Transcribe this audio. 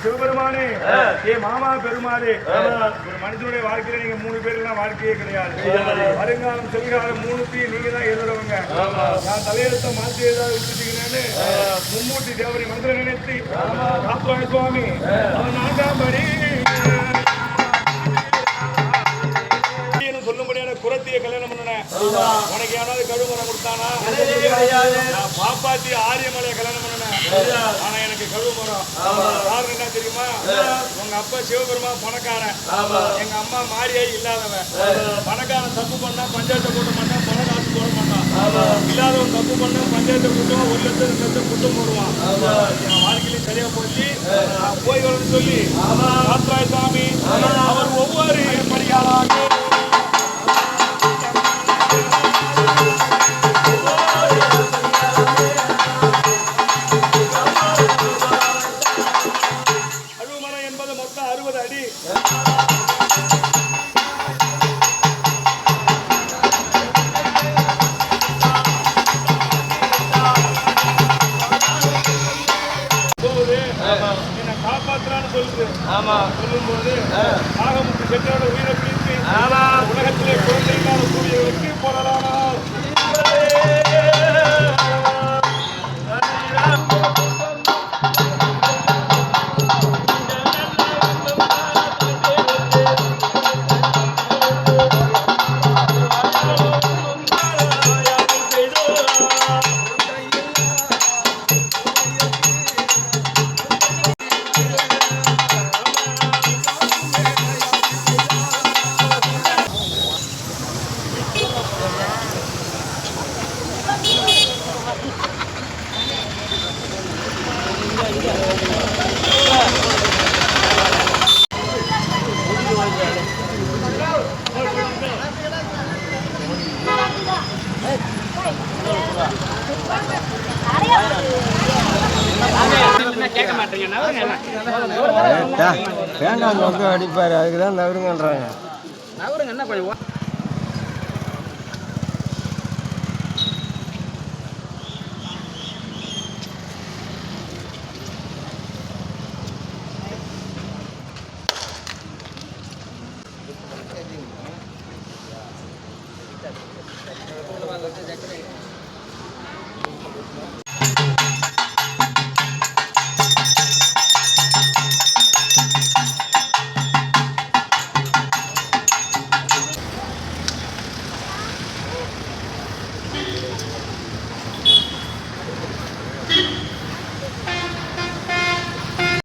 சிவபெருமானே, ஏ மாமா பெருமாளே, ஒரு மனிதனுடைய வாழ்க்கையில நீங்க 3 பேருலாம் வாழ்க்கையே கிடையாது. வருங்காலம் செல்காலம் 3 நீங்க தான் எழுதுறவங்க. நான் தலையெழுத்த மாற்றி ஏதாவது விட்டுட்டீங்கன்னு மும்மூர்த்தி தேவரை மந்திரம் நினைத்து காப்பாய் சுவாமி அவன் 4ஆம் படி சொல்லும்படியான குரத்திய கல்யாணம் பண்ணேன். உனக்கு யாராவது கழுவுமரம் கொடுத்தானா? நான் பாப்பாத்தி ஆரியமலையை கல்யாணம் பண்ணேன். ஆனா எனக்கு கழுவுமரம். காரணம் என்ன தெரியுமா? உங்க அப்பா சிவபெருமா பணக்காரன், எங்க அம்மா மாரியாய் இல்லாதவன். பணக்காரன் தப்பு பண்ணா பஞ்சாயத்தை கூட்ட மாட்டான், பண காசு போட மாட்டான். இல்லாதவன் தப்பு பண்ணா பஞ்சாயத்தை கூட்டம் 1 லட்சம் 2 லட்சம் கூட்டம் போடுவான். என் வாழ்க்கையிலும் சரியா போச்சு. போய் வரணும்னு சொல்லி காத்தாய் சாமி அவர் ஒவ்வொரு படியாளாக சொல்லும்போது ஆகமுத்து சென்றோட உயிரை பிடித்து உலகத்திலே குழந்தைகளால் கூடியவருக்கு போடலாம். அடிப்பாரு அதுக்குதான் நவருங்கன்றாங்க. நவருங்க என்ன கொஞ்சம்